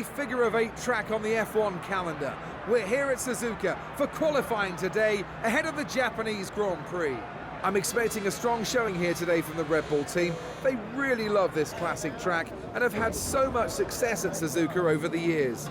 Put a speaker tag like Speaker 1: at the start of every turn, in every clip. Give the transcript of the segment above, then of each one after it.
Speaker 1: Figure of 8 track on the F1 calendar. We're here at Suzuka for qualifying today ahead of the Japanese Grand Prix. I'm expecting a strong showing here today from the Red Bull team. They really love this classic track and have had so much success at Suzuka over the years.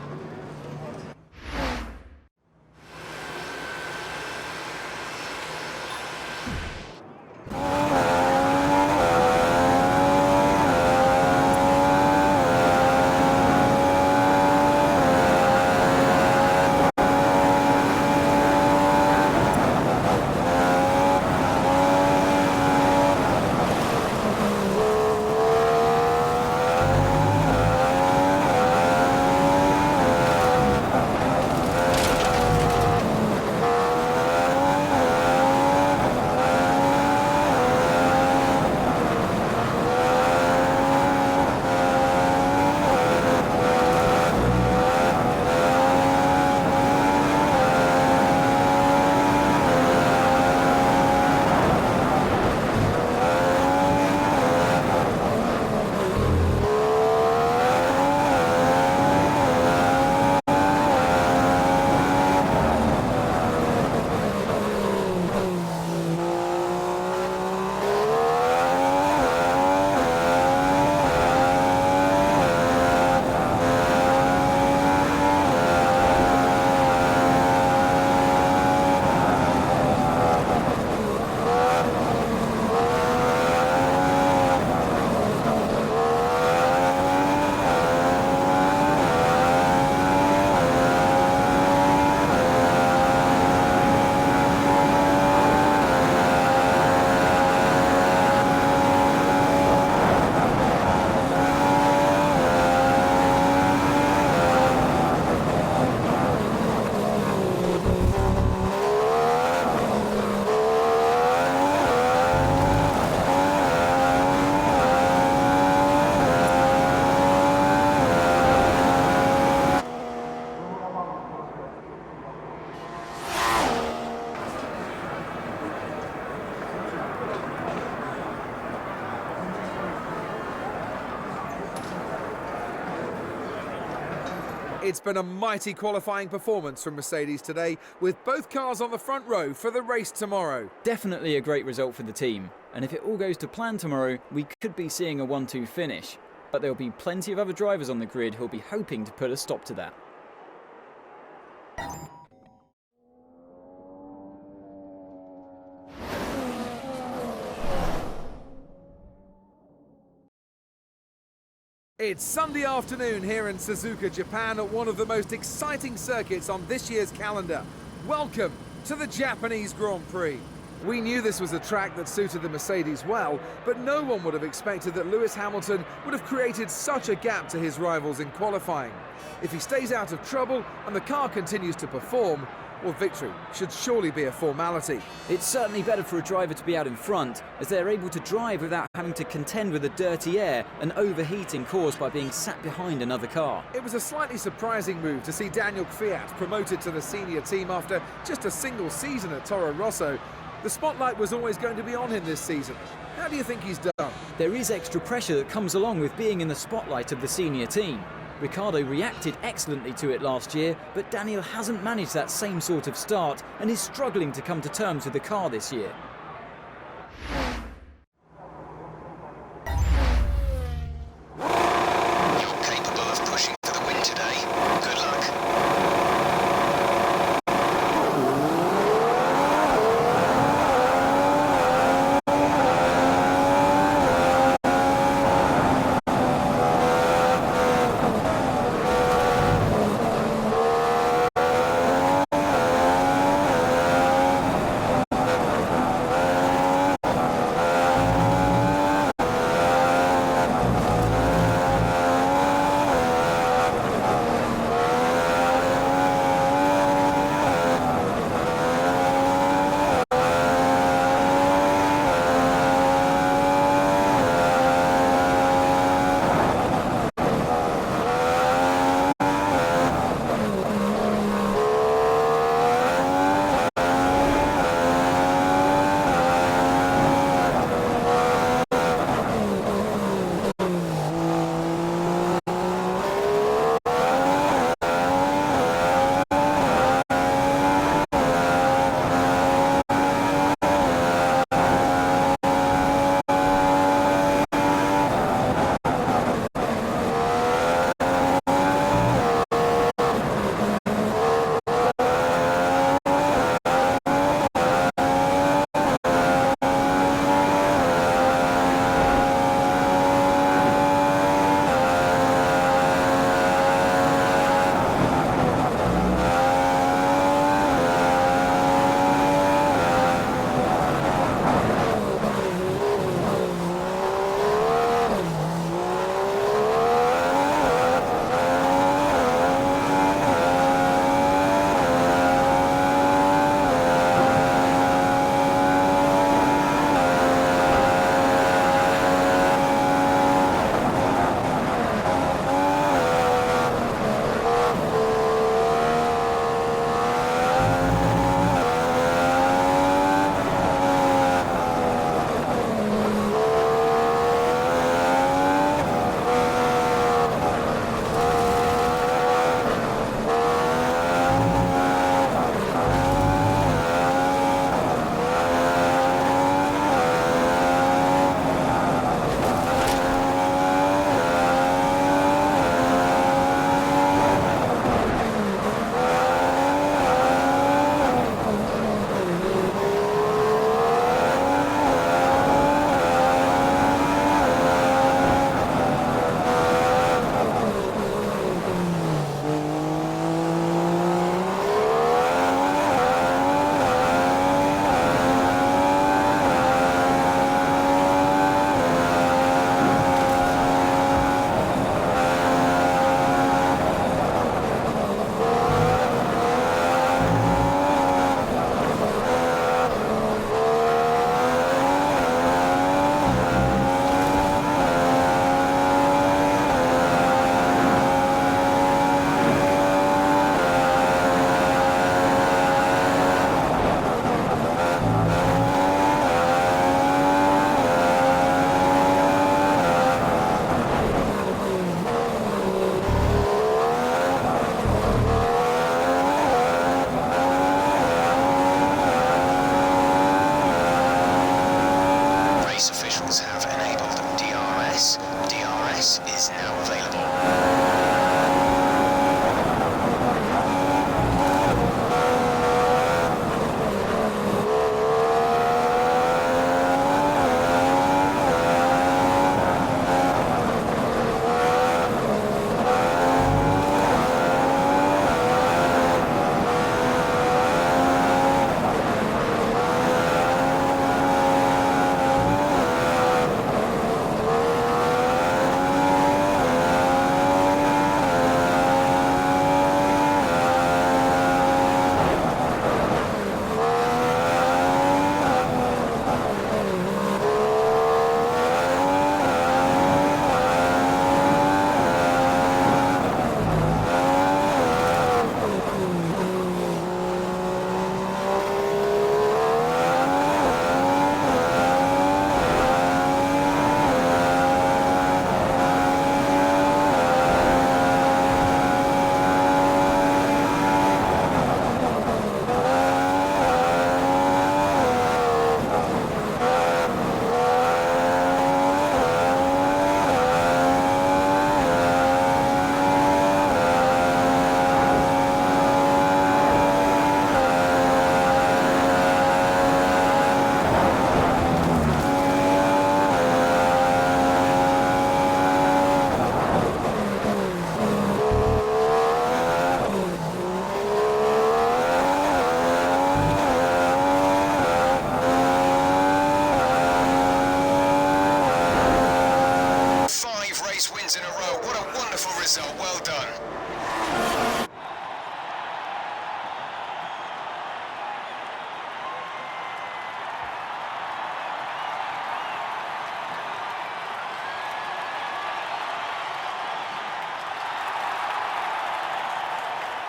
Speaker 1: It's been a mighty qualifying performance from Mercedes today, with both cars on the front row for the race tomorrow.
Speaker 2: Definitely a great result for the team, and if it all goes to plan tomorrow, we could be seeing a 1-2 finish. But there'll be plenty of other drivers on the grid who'll be hoping to put a stop to that.
Speaker 1: It's Sunday afternoon here in Suzuka, Japan, at one of the most exciting circuits on this year's calendar. Welcome to the Japanese Grand Prix. We knew this was a track that suited the Mercedes well, but no one would have expected that Lewis Hamilton would have created such a gap to his rivals in qualifying. If he stays out of trouble and the car continues to perform, well, victory should surely be a formality.
Speaker 2: It's certainly better for a driver to be out in front, as they're able to drive without having to contend with the dirty air and overheating caused by being sat behind another car.
Speaker 1: It was a slightly surprising move to see Daniel Kvyat promoted to the senior team after just a single season at Toro Rosso. The spotlight was always going to be on him this season. How do you think he's done?
Speaker 2: There is extra pressure that comes along with being in the spotlight of the senior team. Ricciardo reacted excellently to it last year, but Daniel hasn't managed that same sort of start and is struggling to come to terms with the car this year.
Speaker 3: You're capable of pushing for the win today. Good luck.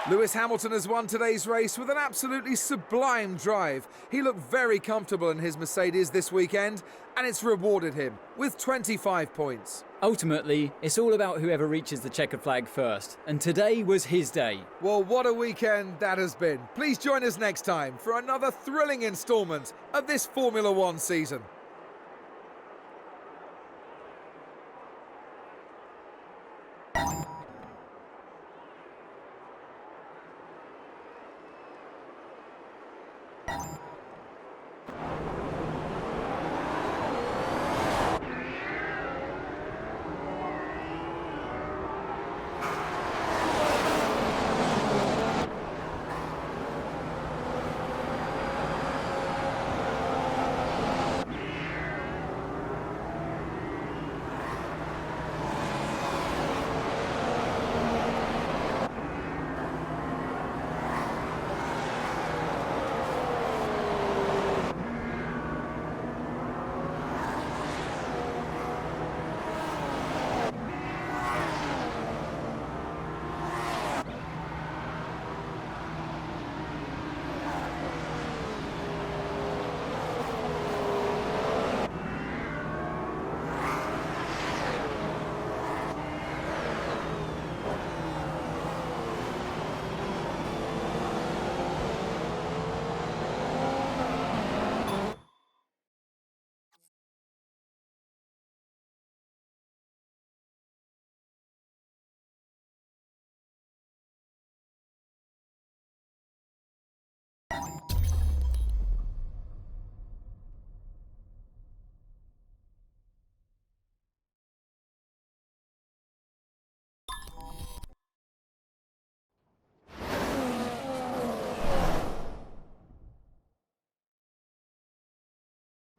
Speaker 1: Lewis Hamilton has won today's race with an absolutely sublime drive. He looked very comfortable in his Mercedes this weekend, and it's rewarded him with 25 points.
Speaker 2: Ultimately, it's all about whoever reaches the checkered flag first, and today was his day.
Speaker 1: Well, what a weekend that has been. Please join us next time for another thrilling instalment of this Formula One season.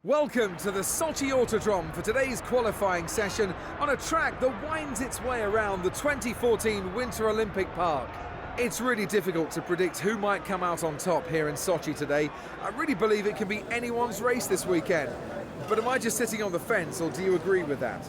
Speaker 1: Welcome to the Sochi Autodrome for today's qualifying session on a track that winds its way around the 2014 Winter Olympic Park. It's really difficult to predict who might come out on top here in Sochi today. I really believe it can be anyone's race this weekend. But am I just sitting on the fence, or do you agree with that?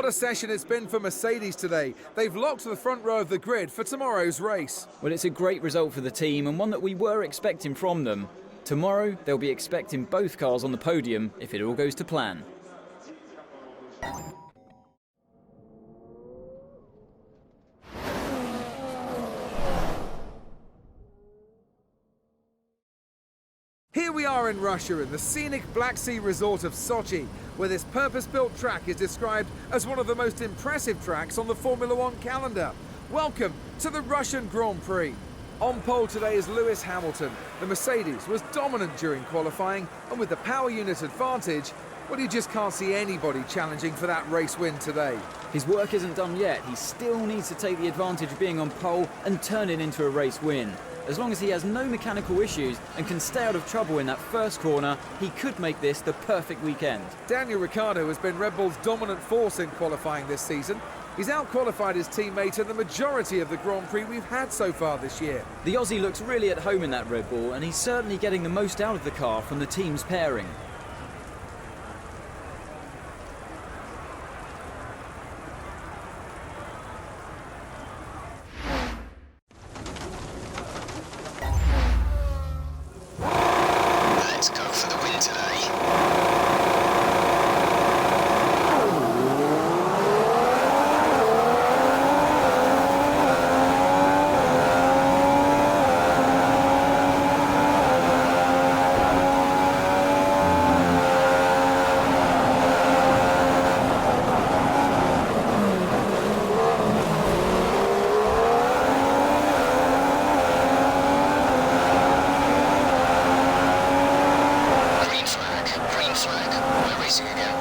Speaker 1: What a session it's been for Mercedes today. They've locked the front row of the grid for tomorrow's race.
Speaker 2: Well, it's a great result for the team and one that we were expecting from them. Tomorrow, they'll be expecting both cars on the podium if it all goes to plan.
Speaker 1: Here we are in Russia in the scenic Black Sea resort of Sochi, where this purpose-built track is described as one of the most impressive tracks on the Formula One calendar. Welcome to the Russian Grand Prix. On pole today is Lewis Hamilton. The Mercedes was dominant during qualifying, and with the power unit advantage, well, you just can't see anybody challenging for that race win today.
Speaker 2: His work isn't done yet. He still needs to take the advantage of being on pole and turn it into a race win. As long as he has no mechanical issues and can stay out of trouble in that first corner, he could make this the perfect weekend.
Speaker 1: Daniel Ricciardo has been Red Bull's dominant force in qualifying this season. He's out-qualified his teammate in the majority of the Grand Prix we've had so far this year.
Speaker 2: The Aussie looks really at home in that Red Bull, and he's certainly getting the most out of the car from the team's pairing.
Speaker 3: Let's go for the win today. Green flag. We're racing again.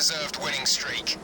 Speaker 3: well-deserved winning streak.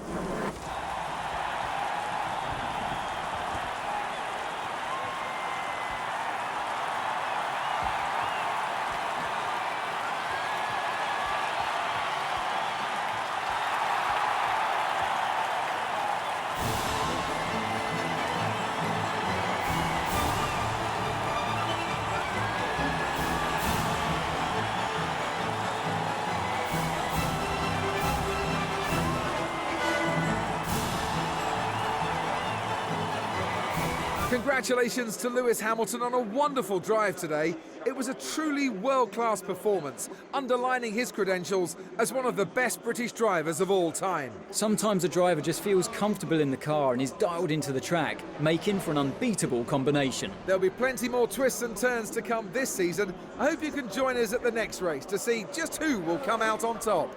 Speaker 1: Congratulations to Lewis Hamilton on a wonderful drive today. It was a truly world-class performance, underlining his credentials as one of the best British drivers of all time.
Speaker 2: Sometimes a driver just feels comfortable in the car and is dialed into the track, making for an unbeatable combination.
Speaker 1: There'll be plenty more twists and turns to come this season. I hope you can join us at the next race to see just who will come out on top.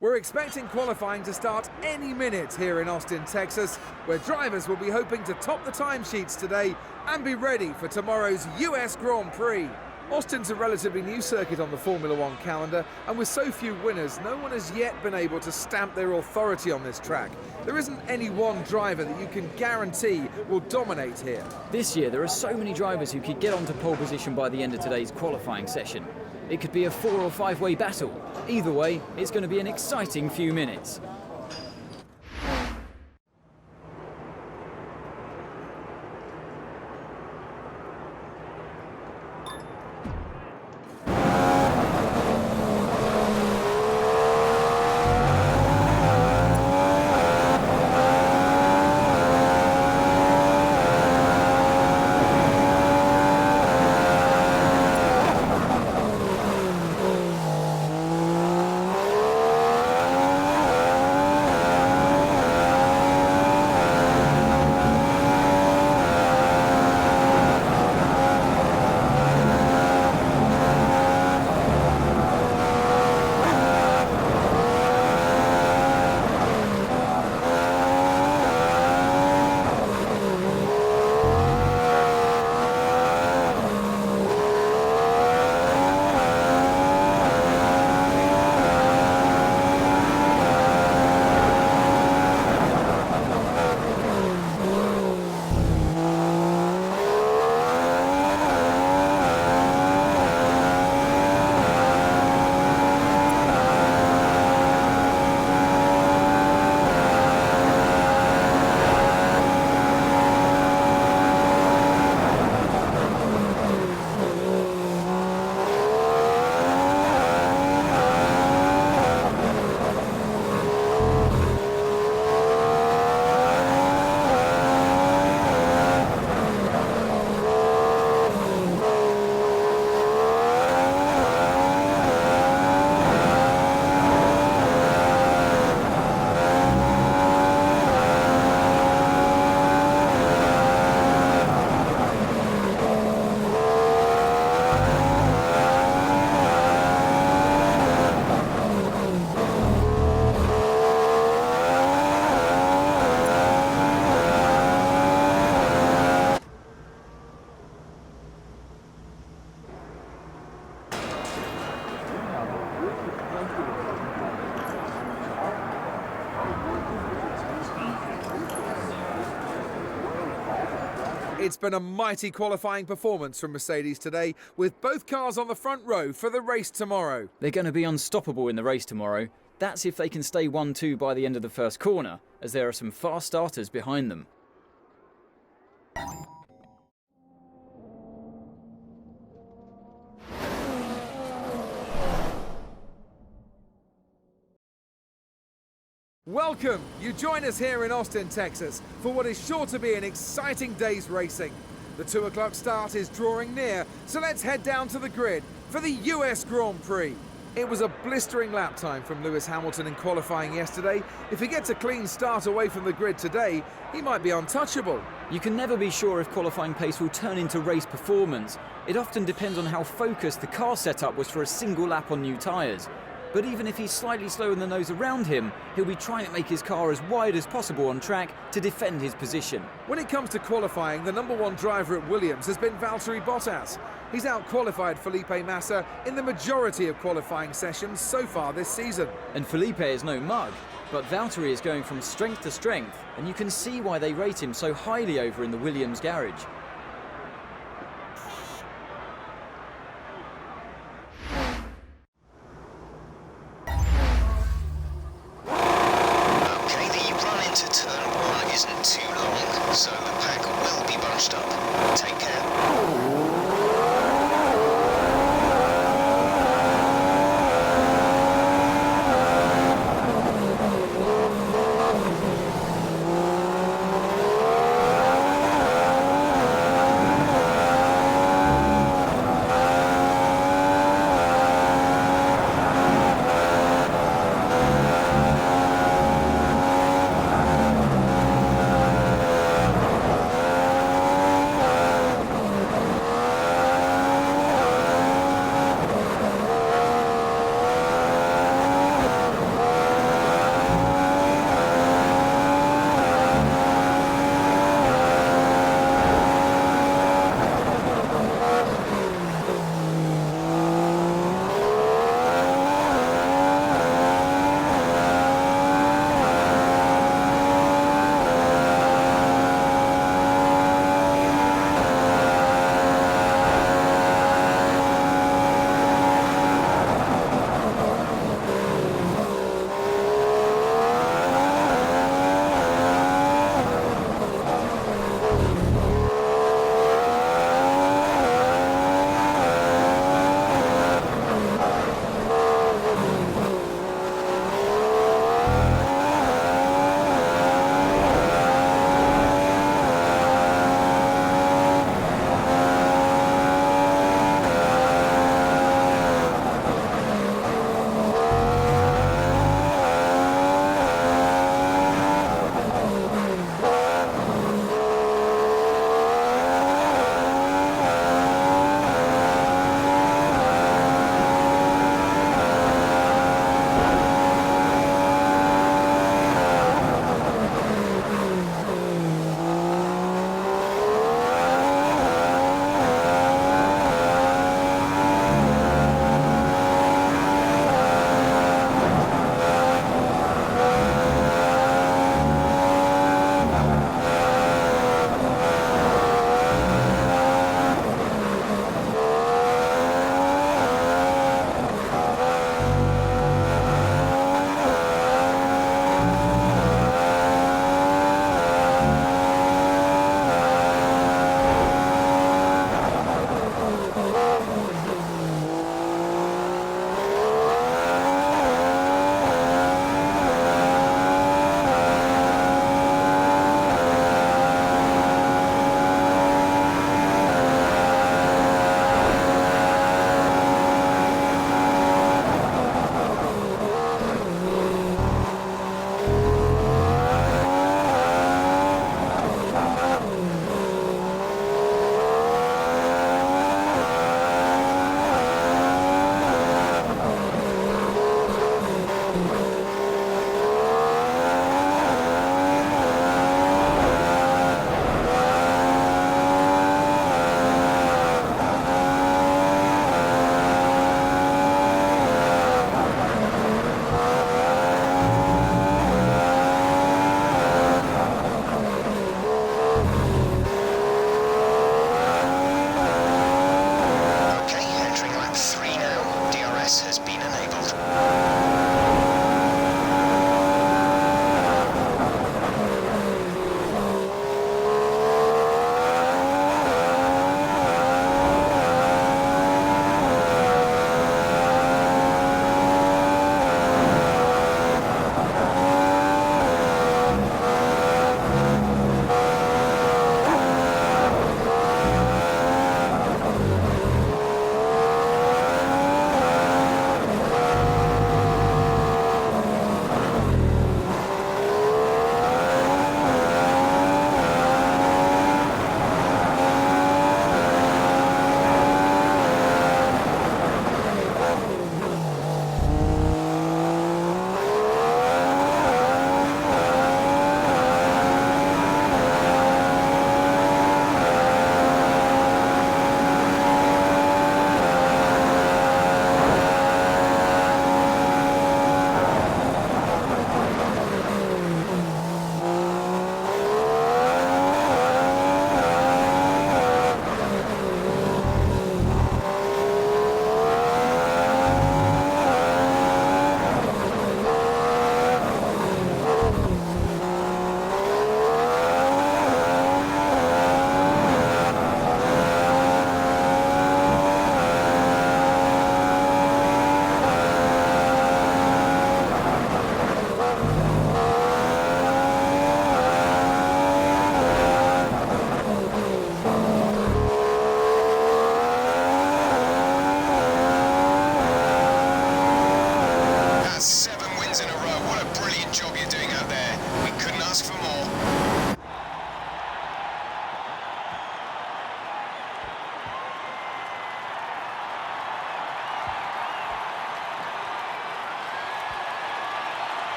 Speaker 1: We're expecting qualifying to start any minute here in Austin, Texas, where drivers will be hoping to top the timesheets today and be ready for tomorrow's US Grand Prix. Austin's a relatively new circuit on the Formula One calendar, and with so few winners, no one has yet been able to stamp their authority on this track. There isn't any one driver that you can guarantee will dominate here.
Speaker 2: This year there are so many drivers who could get onto pole position by the end of today's qualifying session. It could be a 4 or 5 way battle. Either way, it's going to be an exciting few minutes.
Speaker 1: It's been a mighty qualifying performance from Mercedes today, with both cars on the front row for the race tomorrow.
Speaker 2: They're going to be unstoppable in the race tomorrow. That's if they can stay 1-2 by the end of the first corner, as there are some fast starters behind them.
Speaker 1: Welcome! You join us here in Austin, Texas, for what is sure to be an exciting day's racing. The 2 o'clock start is drawing near, so let's head down to the grid for the US Grand Prix. It was a blistering lap time from Lewis Hamilton in qualifying yesterday. If he gets a clean start away from the grid today, he might be untouchable.
Speaker 2: You can never be sure if qualifying pace will turn into race performance. It often depends on how focused the car setup was for a single lap on new tyres. But even if he's slightly slower than those around him, he'll be trying to make his car as wide as possible on track to defend his position.
Speaker 1: When it comes to qualifying, the number 1 driver at Williams has been Valtteri Bottas. He's out-qualified Felipe Massa in the majority of qualifying sessions so far this season.
Speaker 2: And Felipe is no mug, but Valtteri is going from strength to strength, and you can see why they rate him so highly over in the Williams garage.
Speaker 3: Isn't too long, so the pack will be bunched up. Take care.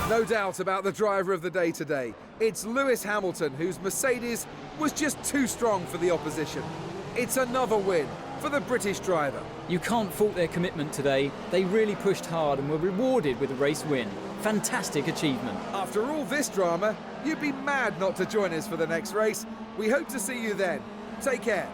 Speaker 1: No doubt about the driver of the day today. It's Lewis Hamilton, whose Mercedes was just too strong for the opposition. It's another win for the British driver.
Speaker 2: You can't fault their commitment today. They really pushed hard and were rewarded with a race win. Fantastic achievement.
Speaker 1: After all this drama, you'd be mad not to join us for the next race. We hope to see you then. Take care.